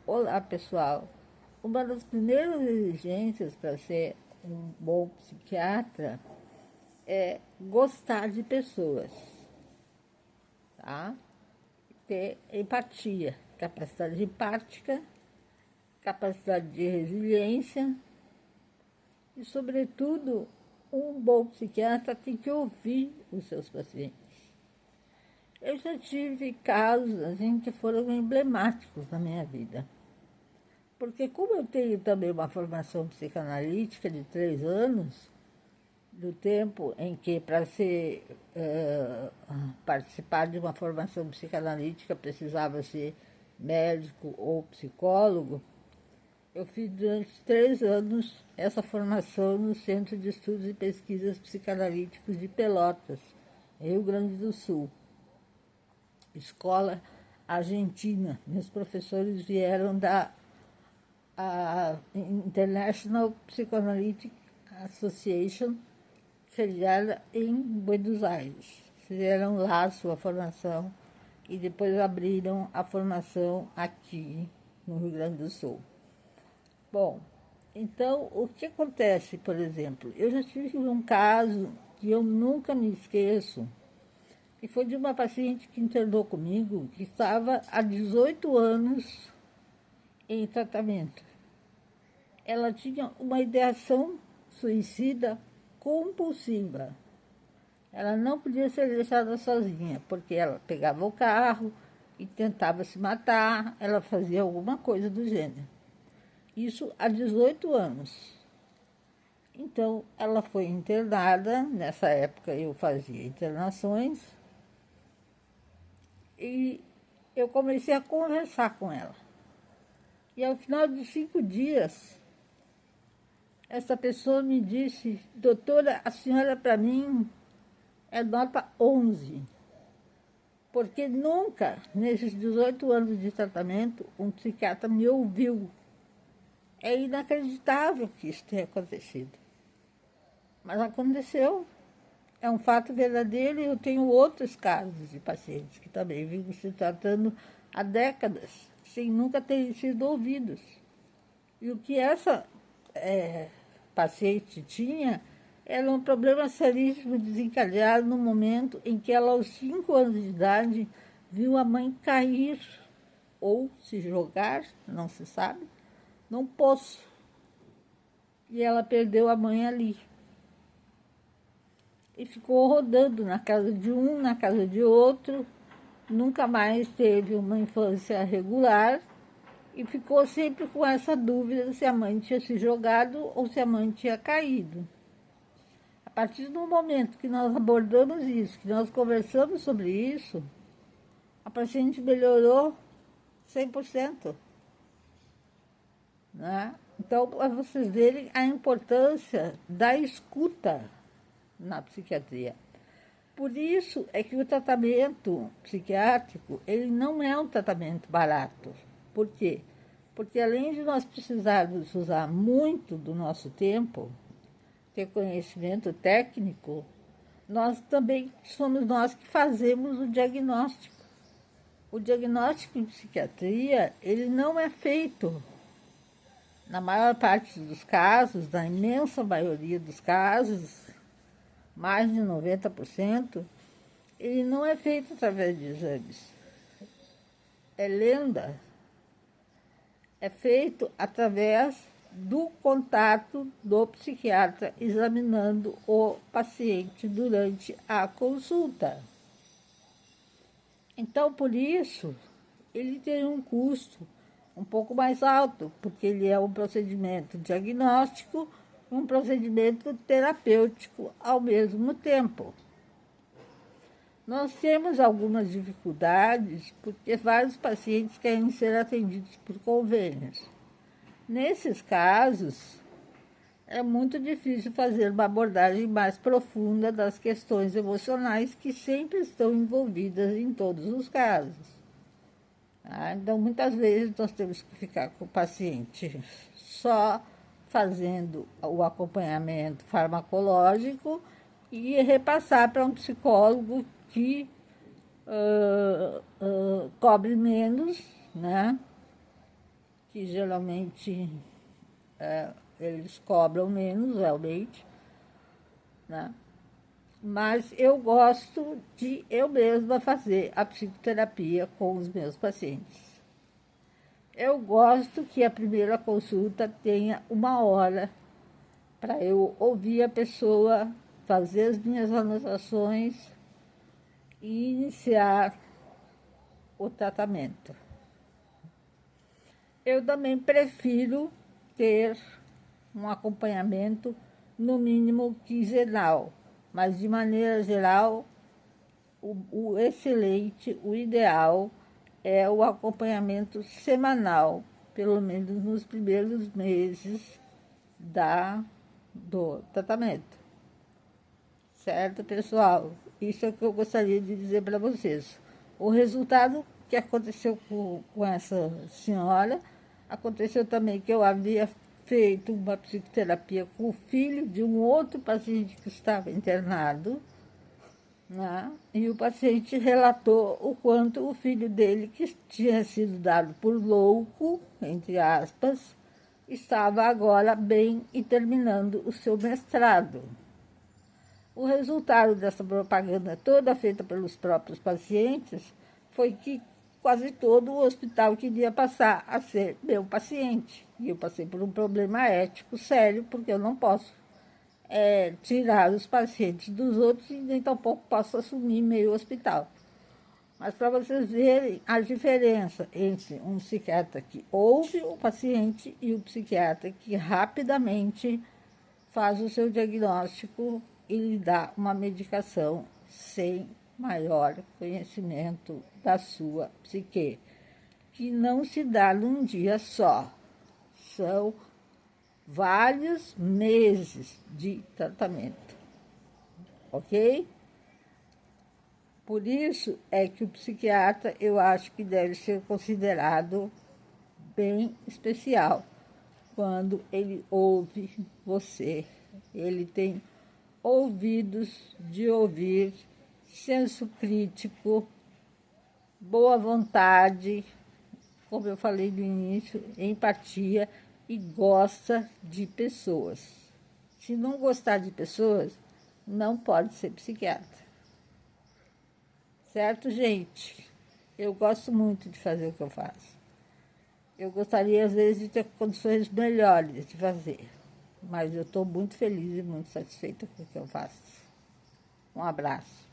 Olá, pessoal. Uma das primeiras exigências para ser um bom psiquiatra é gostar de pessoas, tá? Ter empatia, capacidade empática, capacidade de resiliência e, sobretudo, um bom psiquiatra tem que ouvir os seus pacientes. Eu já tive casos assim, que foram emblemáticos na minha vida. Porque como eu tenho também uma formação psicanalítica de 3 anos, do tempo em que para participar de uma formação psicanalítica precisava ser médico ou psicólogo, eu fiz durante 3 anos essa formação no Centro de Estudos e Pesquisas Psicanalíticos de Pelotas, Rio Grande do Sul. Escola argentina. Meus professores vieram da International Psychoanalytic Association, sediada em Buenos Aires. Fizeram lá a sua formação e depois abriram a formação aqui no Rio Grande do Sul. Bom, então o que acontece, por exemplo, eu já tive um caso que eu nunca me esqueço, que foi de uma paciente que internou comigo, que estava há 18 anos em tratamento. Ela tinha uma ideação suicida compulsiva. Ela não podia ser deixada sozinha, porque ela pegava o carro e tentava se matar, ela fazia alguma coisa do gênero. Isso há 18 anos. Então, ela foi internada, nessa época eu fazia internações, e eu comecei a conversar com ela. E ao final de 5 dias, essa pessoa me disse: doutora, a senhora para mim é nota 11, porque nunca, nesses 18 anos de tratamento, um psiquiatra me ouviu. É inacreditável que isso tenha acontecido. Mas aconteceu, é um fato verdadeiro, e eu tenho outros casos de pacientes que também vivem se tratando há décadas, sem nunca terem sido ouvidos. E o que essa paciente tinha era um problema seríssimo desencadeado no momento em que ela, aos 5 anos de idade, viu a mãe cair ou se jogar, não se sabe, num poço. E ela perdeu a mãe ali. E ficou rodando na casa de um, na casa de outro, nunca mais teve uma infância regular e ficou sempre com essa dúvida se a mãe tinha se jogado ou se a mãe tinha caído. A partir do momento que nós abordamos isso, que nós conversamos sobre isso, a paciente melhorou 100%. Né? Então, para vocês verem a importância da escuta na psiquiatria. Por isso é que o tratamento psiquiátrico, ele não é um tratamento barato. Por quê? Porque além de nós precisarmos usar muito do nosso tempo, ter conhecimento técnico, nós também somos nós que fazemos o diagnóstico. O diagnóstico em psiquiatria, ele não é feito, na maior parte dos casos, na imensa maioria dos casos, mais de 90%, ele não é feito através de exames. É lenda. É feito através do contato do psiquiatra examinando o paciente durante a consulta. Então, por isso, ele tem um custo um pouco mais alto, porque ele é um procedimento diagnóstico e um procedimento terapêutico ao mesmo tempo. Nós temos algumas dificuldades porque vários pacientes querem ser atendidos por convênios. Nesses casos, é muito difícil fazer uma abordagem mais profunda das questões emocionais que sempre estão envolvidas em todos os casos. Então, muitas vezes, nós temos que ficar com o paciente só fazendo o acompanhamento farmacológico e repassar para um psicólogo que cobre menos, né? que geralmente eles cobram menos, realmente, né? Mas eu gosto de eu mesma fazer a psicoterapia com os meus pacientes. Eu gosto que a primeira consulta tenha 1 hora para eu ouvir a pessoa, fazer as minhas anotações e iniciar o tratamento. Eu também prefiro ter um acompanhamento, no mínimo quinzenal, mas de maneira geral, o excelente, o ideal é o acompanhamento semanal, pelo menos nos primeiros meses do tratamento. Certo, pessoal? Isso é o que eu gostaria de dizer para vocês. O resultado que aconteceu com essa senhora, aconteceu também que eu havia feito uma psicoterapia com o filho de um outro paciente que estava internado, né? E o paciente relatou o quanto o filho dele, que tinha sido dado por louco, entre aspas, estava agora bem e terminando o seu mestrado. O resultado dessa propaganda toda feita pelos próprios pacientes foi que quase todo o hospital queria passar a ser meu paciente. E eu passei por um problema ético sério, porque eu não posso tirar os pacientes dos outros e nem tampouco posso assumir meio hospital. Mas para vocês verem a diferença entre um psiquiatra que ouve o paciente e o psiquiatra que rapidamente faz o seu diagnóstico e lhe dá uma medicação sem maior conhecimento da sua psique, que não se dá num dia só. São vários meses de tratamento, ok? Por isso é que o psiquiatra, eu acho que deve ser considerado bem especial quando ele ouve você. Ele tem ouvidos de ouvir, senso crítico, boa vontade, como eu falei no início, empatia e gosta de pessoas. Se não gostar de pessoas, não pode ser psiquiatra. Certo, gente? Eu gosto muito de fazer o que eu faço. Eu gostaria, às vezes, de ter condições melhores de fazer, mas eu estou muito feliz e muito satisfeita com o que eu faço. Um abraço.